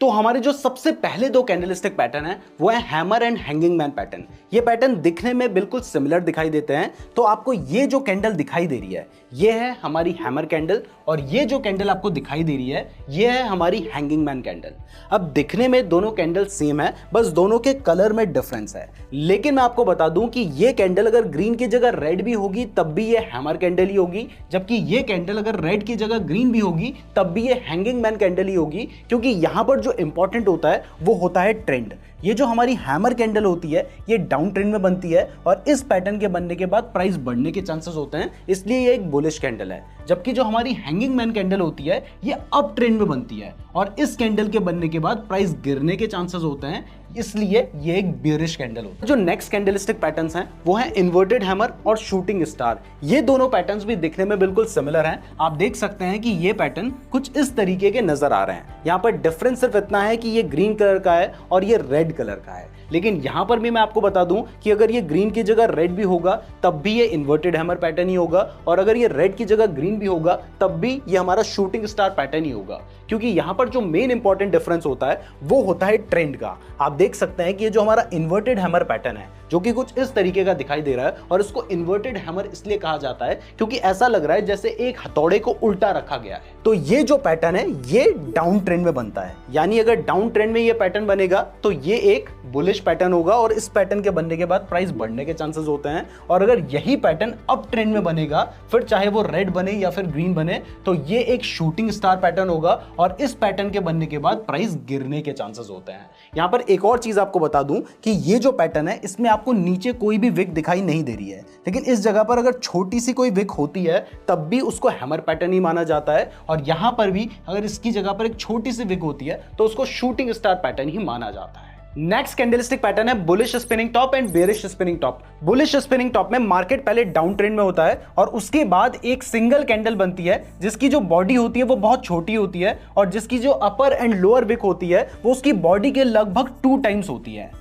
तो हमारे जो सबसे पहले दो कैंडलस्टिक पैटर्न है वो है hammer and hanging man pattern. ये पैटर्न दिखने में बिल्कुल सिमिलर दिखाई देते हैं। तो आपको ये जो कैंडल दिखाई दे रही है ये है हमारी हैमर कैंडल और ये जो कैंडल आपको दिखाई दे रही है ये है हमारी हैंगिंग मैन कैंडल। अब दिखने में दोनों कैंडल सेम है, बस दोनों के कलर में डिफरेंस है। लेकिन मैं आपको बता दूं कि ये कैंडल अगर ग्रीन की जगह रेड भी होगी तब भी ये हैमर कैंडल ही होगी, जबकि ये कैंडल अगर रेड की जगह ग्रीन भी होगी तब भी ये हैंगिंग मैन कैंडल ही होगी। क्योंकि यहां पर जो इंपॉर्टेंट होता है वो होता है ट्रेंड। ये जो हमारी हैमर कैंडल होती है ये डाउन ट्रेंड में बनती है और इस पैटर्न के बनने के बाद प्राइस बढ़ने के चांसेस होते हैं, इसलिए ये एक बुलिश कैंडल है। जबकि जो हमारी हैंगिंग मैन कैंडल होती है ये अप ट्रेंड में बनती है और इस कैंडल के बनने के बाद प्राइस गिरने के चांसेस होते हैं, इसलिए ये एक बेयरिश कैंडल होता है। जो नेक्स्ट कैंडलस्टिक पैटर्न्स हैं वो है इन्वर्टेड हैमर और शूटिंग स्टार। ये दोनों पैटर्न्स भी दिखने में बिल्कुल सिमिलर हैं। आप देख सकते हैं कि ये पैटर्न कुछ इस तरीके के नजर आ रहे हैं। यहाँ पर डिफरेंस सिर्फ इतना है कि ये ग्रीन कलर का है और ये रेड कलर का है। लेकिन यहां पर भी मैं आपको बता दूं कि अगर ये ग्रीन की जगह रेड भी होगा तब भी ये इन्वर्टेड हैमर पैटर्न ही होगा, और अगर ये रेड की जगह ग्रीन भी होगा तब भी ये हमारा शूटिंग स्टार पैटर्न ही होगा। क्योंकि यहां पर जो मेन इंपॉर्टेंट डिफरेंस होता है वो होता है ट्रेंड का। आप देख सकते हैं कि ये जो हमारा इन्वर्टेड हैमर पैटर्न है जो कि कुछ इस तरीके का दिखाई दे रहा है, और इसको इन्वर्टेड हैमर इसलिए कहा जाता है क्योंकि ऐसा लग रहा है जैसे एक हथौड़े को उल्टा रखा गया है। तो ये जो पैटर्न है ये डाउन ट्रेंड में बनता है, यानी अगर डाउन ट्रेंड में ये पैटर्न बनेगा तो ये एक बुलिश पैटर्न होगा और इस पैटर्न के बनने के बाद प्राइस बढ़ने के चांसेस होते हैं। और अगर यही पैटर्न अप ट्रेंड में बनेगा, फिर चाहे वो रेड बने या फिर ग्रीन बने, तो ये एक शूटिंग स्टार पैटर्न होगा और इस पैटर्न के बनने के बाद प्राइस गिरने के चांसेस होते हैं। यहां पर एक और चीज आपको बता दूं कि ये जो पैटर्न है इसमें आपको नीचे कोई भी विक दिखाई नहीं दे रही है, लेकिन इस जगह पर अगर छोटी सी कोई विक होती है तब भी उसको हैमर पैटर्न ही माना जाता है, और यहां पर भी अगर इसकी जगह पर एक छोटी सी विक होती है तो उसको शूटिंग स्टार पैटर्न ही माना जाता है। नेक्स्ट कैंडलस्टिक पैटर्न है bullish spinning top and bearish spinning top. Bullish spinning top में मार्केट पहले डाउन ट्रेंड में होता है और उसके बाद एक सिंगल कैंडल बनती है जिसकी जो बॉडी होती है वो बहुत छोटी होती है, और जिसकी जो अपर एंड लोअर विक होती है वो उसकी बॉडी के लगभग 2 टाइम्स होती है।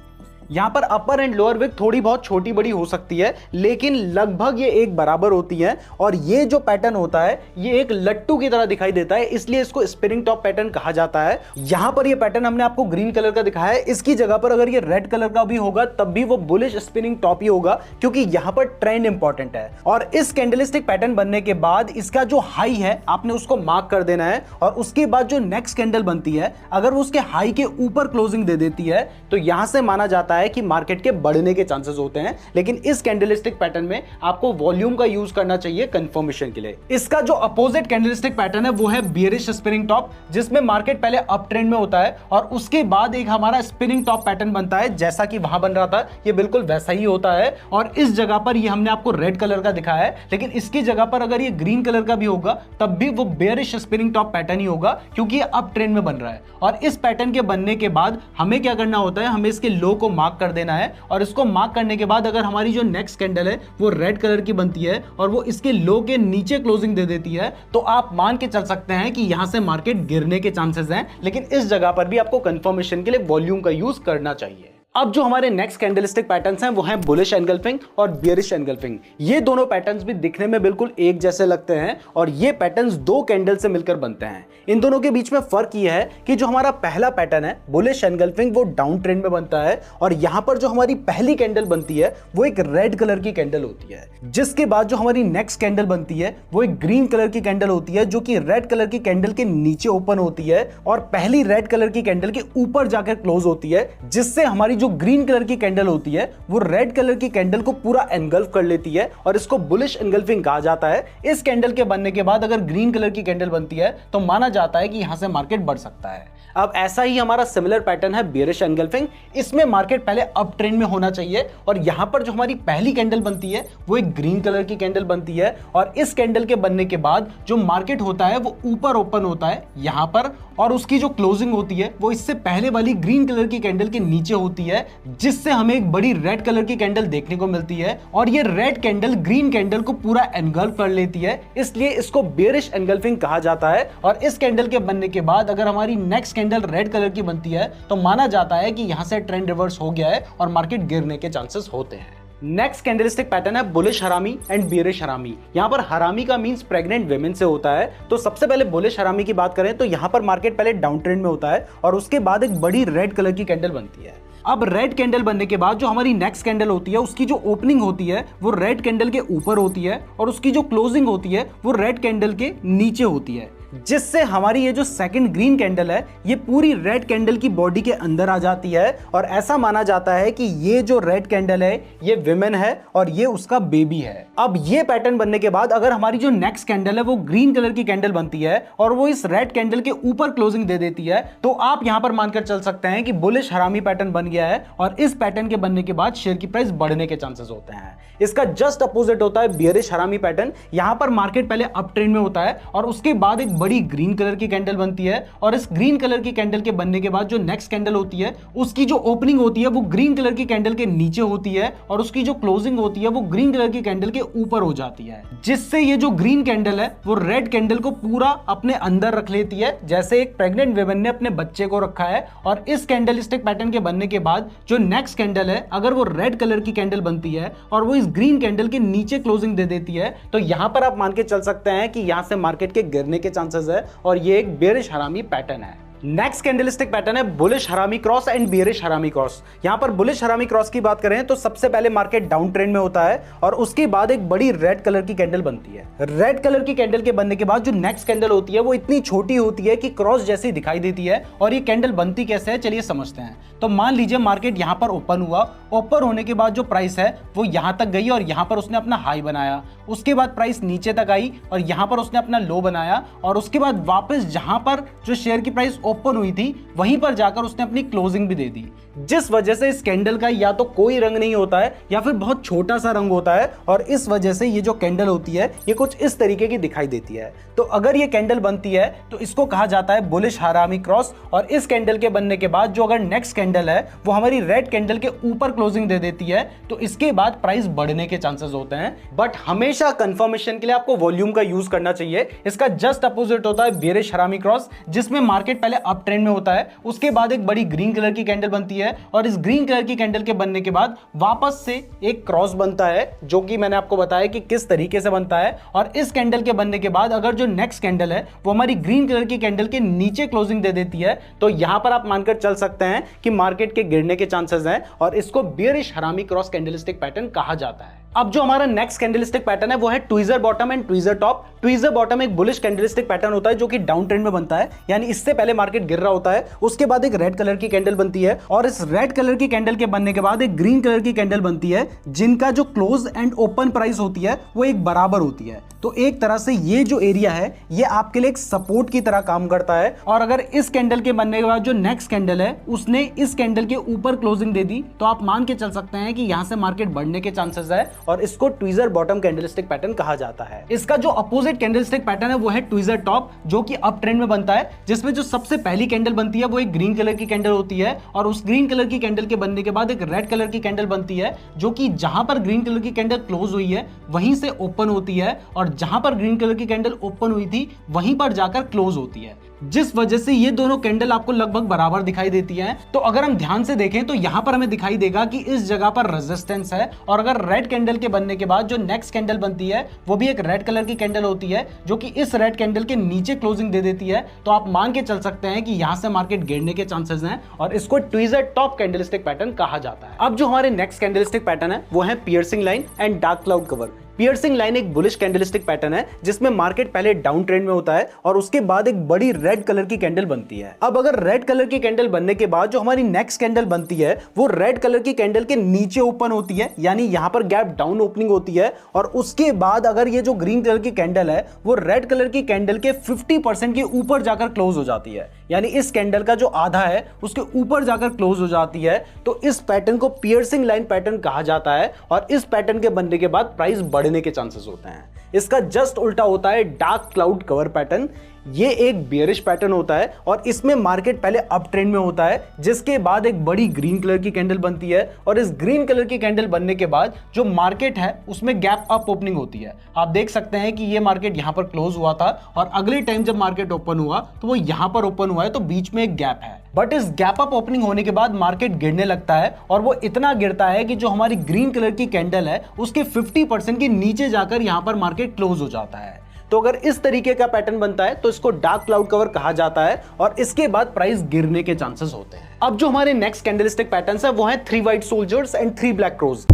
यहां पर अपर एंड लोअर विक थोड़ी बहुत छोटी बड़ी हो सकती है, लेकिन लगभग ये एक बराबर होती है। और ये जो पैटर्न होता है ये एक लट्टू की तरह दिखाई देता है, इसलिए इसको स्पिनिंग टॉप पैटर्न कहा जाता है। यहां पर ये पैटर्न हमने आपको ग्रीन कलर का दिखाया है, इसकी जगह पर अगर ये रेड कलर का भी होगा तब भी वो बुलिश स्पिनिंग टॉप ही होगा, क्योंकि यहां पर ट्रेंड इंपॉर्टेंट है। और इस कैंडलस्टिक पैटर्न बनने के बाद इसका जो हाई है आपने उसको मार्क कर देना है, और उसके बाद जो नेक्स्ट कैंडल बनती है अगर वो उसके हाई के ऊपर क्लोजिंग दे देती है तो यहां से माना जाता है कि मार्केट के बढ़ने के चांसेस होते हैं। लेकिन इस कैंडलस्टिक पैटर्न में आपको वॉल्यूम का यूज करना चाहिए कंफर्मेशन के लिए। इसका जो अपोजिट कैंडलस्टिक पैटर्न है वो है बेयरिश स्पिनिंग टॉप, जिसमें मार्केट पहले अप ट्रेंड में होता है और उसके बाद एक हमारा स्पिनिंग टॉप पैटर्न बनता है, जैसा कि वहां बन रहा था ये बिल्कुल वैसा ही होता है। और इस जगह पर ये हमने आपको रेड कलर का दिखाया है, लेकिन इसकी जगह पर अगर ये ग्रीन कलर का भी होगा तब भी वो बेयरिश स्पिनिंग टॉप पैटर्न ही होगा, क्योंकि ये अप ट्रेंड में बन रहा है। और इस पैटर्न के बनने के बाद हमें क्या करना होता है, हमें इसके लो को मार्क कर देना है, और इसको मार्क करने के बाद अगर हमारी जो नेक्स्ट कैंडल है वो रेड कलर की बनती है और वो इसके लो के नीचे क्लोजिंग दे देती है, तो आप मान के चल सकते हैं कि यहां से मार्केट गिरने के चांसेस हैं। लेकिन इस जगह पर भी आपको कंफर्मेशन के लिए वॉल्यूम का यूज करना चाहिए। अब जो हमारे नेक्स्ट कैंडलस्टिक पैटर्न्स हैं वो हैं बुलिश एनगल्फिंग और बेयरिश एनगल्फिंग। ये दोनों पैटर्न्स भी दिखने में बिल्कुल एक जैसे लगते हैं और ये पैटर्न्स दो कैंडल से मिलकर बनते हैं। इन दोनों के बीच में फर्क ये है कि जो हमारा पहला पैटर्न है बुलिश एनगल्फिंग वो डाउन ट्रेंड में बनता है, और यहां पर जो हमारी पहली कैंडल बनती है वो एक रेड कलर की कैंडल होती है, जिसके बाद जो हमारी नेक्स्ट कैंडल बनती है वो एक ग्रीन कलर की कैंडल होती है जो कि रेड कलर की कैंडल के नीचे ओपन होती है और पहली रेड कलर की कैंडल के ऊपर जाकर क्लोज होती है, जिससे हमारी जो ग्रीन कलर की कैंडल होती है वो रेड कलर की कैंडल को पूरा एनगल्फ कर लेती है, और इसको बुलिश एनगल्फिंग कहा जाता है। इस कैंडल के बनने के बाद अगर ग्रीन कलर की कैंडल बनती है तो माना जाता है कि यहां से मार्केट बढ़ सकता है। अब ऐसा ही हमारा सिमिलर पैटर्न है बेयरिश एनगल्फिंग। इसमें मार्केट पहले अप ट्रेंड में होना चाहिए, और यहां पर जो हमारी पहली कैंडल बनती है वो एक ग्रीन कलर की कैंडल बनती है, और इस कैंडल के बनने के बाद जो मार्केट होता है वो ऊपर ओपन होता है यहां पर, और उसकी जो क्लोजिंग होती है वो इससे पहले वाली ग्रीन कलर की कैंडल के नीचे होती है, जिससे हमें एक बड़ी रेड कलर की कैंडल देखने को मिलती है, और ये रेड कैंडल ग्रीन कैंडल को पूरा एनगल्फ कर लेती है, इसलिए इसको बेयरिश एनगल्फिंग कहा जाता है। और इस कैंडल के बनने के बाद अगर हमारी नेक्स्ट कैंडल रेड कलर की बनती है तो माना जाता है कि यहां से ट्रेंड रिवर्स हो गया है और मार्केट गिरने के चांसेस होते हैं। नेक्स्ट कैंडलस्टिक पैटर्न है बुलिश हरामी एंड बियरिश हरामी। यहाँ पर हरामी का मींस प्रेग्नेंट विमेन से होता है। तो सबसे पहले बुलिश हरामी की बात करें तो यहाँ पर मार्केट पहले डाउन ट्रेंड में होता है और उसके बाद एक बड़ी रेड कलर की कैंडल बनती है। अब रेड कैंडल बनने के बाद जो हमारी नेक्स्ट कैंडल होती है उसकी जो ओपनिंग होती है वो रेड कैंडल के ऊपर होती है और उसकी जो क्लोजिंग होती है वो रेड कैंडल के नीचे होती है, जिससे हमारी ये जो सेकंड ग्रीन कैंडल है ये पूरी रेड कैंडल की बॉडी के अंदर आ जाती है और ऐसा माना जाता है कि ये जो रेड कैंडल है ये विमेन है और ये उसका बेबी है। अब ये पैटर्न बनने के बाद अगर हमारी जो नेक्स्ट कैंडल है वो ग्रीन कलर की कैंडल बनती है और वो इस रेड कैंडल के ऊपर क्लोजिंग दे देती है तो आप यहां पर मानकर चल सकते हैं कि बुलिश हरामी पैटर्न बन गया है और इस पैटर्न के बनने के बाद शेयर की प्राइस बढ़ने के चांसेस होते हैं। इसका जस्ट अपोजिट होता है बियरिश हरामी पैटर्न। यहां पर मार्केट पहले अप ट्रेंड में होता है और उसके बाद एक बड़ी ग्रीन कलर की कैंडल बनती है और इस ग्रीन कलर की कैंडल के बनने के बाद जो नेक्स्ट कैंडल होती है उसकी जो ओपनिंग होती है वो ग्रीन कलर की कैंडल के नीचे होती है और उसकी जो क्लोजिंग होती है वो ग्रीन कलर की कैंडल के ऊपर हो जाती है, जिससे ये जो ग्रीन कैंडल है वो रेड कैंडल को पूरा अपने अंदर रख लेती है जैसे एक प्रेग्नेंट वुमन ने अपने बच्चे को रखा है। और इस कैंडलस्टिक पैटर्न के बनने के बाद जो नेक्स्ट कैंडल है अगर वो रेड कलर की कैंडल बनती है और वो इस ग्रीन कैंडल के नीचे क्लोजिंग दे देती है तो यहां पर आप मान के चल सकते हैं कि यहां से मार्केट के गिरने के चांसेस है और ये एक बेयरिश हरामी पैटर्न है। नेक्स्ट कैंडलस्टिक पैटर्न है बुलिश हरामी क्रॉस एंड बियरिश हरामी क्रॉस। यहां पर बुलिश हरामी क्रॉस की बात करें तो सबसे पहले मार्केट डाउन ट्रेंड में होता है और उसके बाद एक बड़ी रेड कलर की कैंडल बनती है। रेड कलर की कैंडल के बनने के बाद जो नेक्स्ट कैंडल होती है वो इतनी छोटी होती है कि क्रॉस जैसी दिखाई देती है। और ये कैंडल बनती कैसे है चलिए समझते हैं। तो मान लीजिए मार्केट यहां पर ओपन हुआ, ओपन होने के बाद जो प्राइस है वो यहां तक गई और यहां पर उसने अपना हाई बनाया, उसके बाद प्राइस नीचे तक आई और यहां पर उसने अपना लो बनाया और उसके बाद वापस जहां पर जो शेयर की प्राइस ओपन हुई थी वहीं पर जाकर उसने अपनी क्लोजिंग भी दे दी, जिस वजह से इस कैंडल का या तो कोई रंग नहीं होता है या फिर बहुत छोटा सा रंग होता है और इस वजह से ये जो कैंडल होती है ये कुछ इस तरीके की दिखाई देती है। तो अगर ये कैंडल बनती है तो इसको कहा जाता है बुलिश हरामी क्रॉस। और इस कैंडल के बनने के बाद जो अगर नेक्स्ट कैंडल है वो हमारी रेड कैंडल के ऊपर क्लोजिंग दे देती है तो इसके बाद प्राइस बढ़ने के चांसेस होते हैं। बट हमेशा कंफर्मेशन के लिए आपको वॉल्यूम का यूज करना चाहिए। इसका जस्ट अपोजिट होता है बेयरिश हरामी क्रॉस, जिसमें मार्केट पहले अप ट्रेंड में होता है, उसके बाद एक बड़ी ग्रीन कलर की कैंडल बनती है और इस ग्रीन कलर की कैंडल के बनने के बाद वापस से एक क्रॉस बनता है जो कि मैंने आपको बताया कि किस तरीके से बनता है। और इस कैंडल के बनने के बाद अगर जो नेक्स्ट कैंडल है वो हमारी ग्रीन कलर की कैंडल के नीचे क्लोजिंग दे देती है तो यहां पर आप मानकर चल सकते हैं कि मार्केट के गिरने के चांसेस हैं और इसको बेयरिश हरामी क्रॉस कैंडलस्टिक पैटर्न कहा जाता है। अब जो हमारा नेक्स्ट कैंडलस्टिक पैटर्न है वो है tweezer bottom and tweezer top. Tweezer bottom एक बुलिश कैंडलस्टिक पैटर्न होता है जो कि डाउन ट्रेंड में बनता है, यानी इससे पहले मार्केट गिर रहा होता है, उसके बाद एक रेड कलर की कैंडल बनती है और इस रेड कलर की कैंडल के बनने के बाद एक ग्रीन कलर की कैंडल बनती है जिनका जो क्लोज एंड ओपन प्राइस होती है वो एक बराबर होती है। तो एक तरह से ये जो एरिया है ये आपके लिए एक सपोर्ट की तरह काम करता है। और अगर इस कैंडल के बनने के बाद जो नेक्स्ट कैंडल है उसने इस कैंडल के ऊपर क्लोजिंग दे दी तो आप मान के चल सकते हैं कि यहां से मार्केट बढ़ने के चांसेस है और इसको ट्वीजर बॉटम कैंडलस्टिक पैटर्न कहा जाता है। इसका जो अपोजिट कैंडलस्टिक पैटर्न है वो है ट्वीजर टॉप जो कि अप ट्रेंड में बनता है, जिसमें जो सबसे पहली कैंडल बनती है वो एक ग्रीन कलर की कैंडल होती है और उस ग्रीन कलर की कैंडल के बनने के बाद एक रेड कलर की कैंडल बनती है जो कि जहां पर ग्रीन कलर की कैंडल क्लोज हुई है वहीं से ओपन होती है और जहां पर ग्रीन कलर की कैंडल ओपन हुई थी वहीं पर जाकर क्लोज होती है, जिस वजह से ये दोनों कैंडल आपको लगभग बराबर दिखाई देती हैं। तो अगर हम ध्यान से देखें तो यहां पर हमें दिखाई देगा कि इस जगह पर रेजिस्टेंस है और अगर रेड कैंडल के बनने के बाद जो नेक्स्ट कैंडल बनती है वो भी एक रेड कलर की कैंडल होती है जो कि इस रेड कैंडल के नीचे क्लोजिंग दे देती है तो आप मान के चल सकते हैं कि यहां से मार्केट गिरने के चांसेस हैं और इसको ट्वीजर टॉप कैंडलस्टिक पैटर्न कहा जाता है। अब जो हमारे नेक्स्ट कैंडलस्टिक पैटर्न है वो है piercing line and dark cloud cover. Piercing line एक बुलिश कैंडलस्टिक पैटर्न है जिसमें मार्केट पहले डाउन ट्रेंड में होता है और उसके बाद एक बड़ी रेड कलर की कैंडल बनती है। अब अगर रेड कलर की कैंडल बनने के बाद जो हमारी नेक्स्ट कैंडल बनती है वो रेड कलर की कैंडल के नीचे ओपन होती है, यानी यहां पर गैप डाउन ओपनिंग होती है और उसके बाद अगर ये जो ग्रीन कलर की कैंडल है वो रेड कलर की कैंडल के 50% के ऊपर जाकर क्लोज हो जाती है, यानी इस कैंडल का जो आधा है उसके ऊपर जाकर क्लोज हो जाती है तो इस पैटर्न को पियर्सिंग लाइन पैटर्न कहा जाता है और इस पैटर्न के बनने के बाद प्राइस बढ़ने के चांसेस होते हैं। इसका जस्ट उल्टा होता है डार्क क्लाउड कवर पैटर्न। ये एक बेयरिश पैटर्न होता है और इसमें मार्केट पहले अप ट्रेंड में होता है जिसके बाद एक बड़ी ग्रीन कलर की कैंडल बनती है और इस ग्रीन कलर की कैंडल बनने के बाद जो मार्केट है उसमें गैप अप ओपनिंग होती है। आप देख सकते हैं कि ये मार्केट यहां पर क्लोज हुआ था और अगले टाइम जब मार्केट ओपन हुआ तो वो यहां पर ओपन हुआ है तो बीच में एक गैप है। बट इस गैप अप ओपनिंग होने के बाद मार्केट गिरने लगता है और वो इतना गिरता है कि जो हमारी ग्रीन कलर की कैंडल है उसके 50% के नीचे जाकर यहां पर मार्केट क्लोज हो जाता है। तो अगर इस तरीके का पैटर्न बनता है तो इसको डार्क क्लाउड कवर कहा जाता है और इसके बाद प्राइस गिरने के चांसेस होते हैं। अब जो हमारे नेक्स्ट कैंडलस्टिक पैटर्न्स है वो है 3 white soldiers and 3 black crows.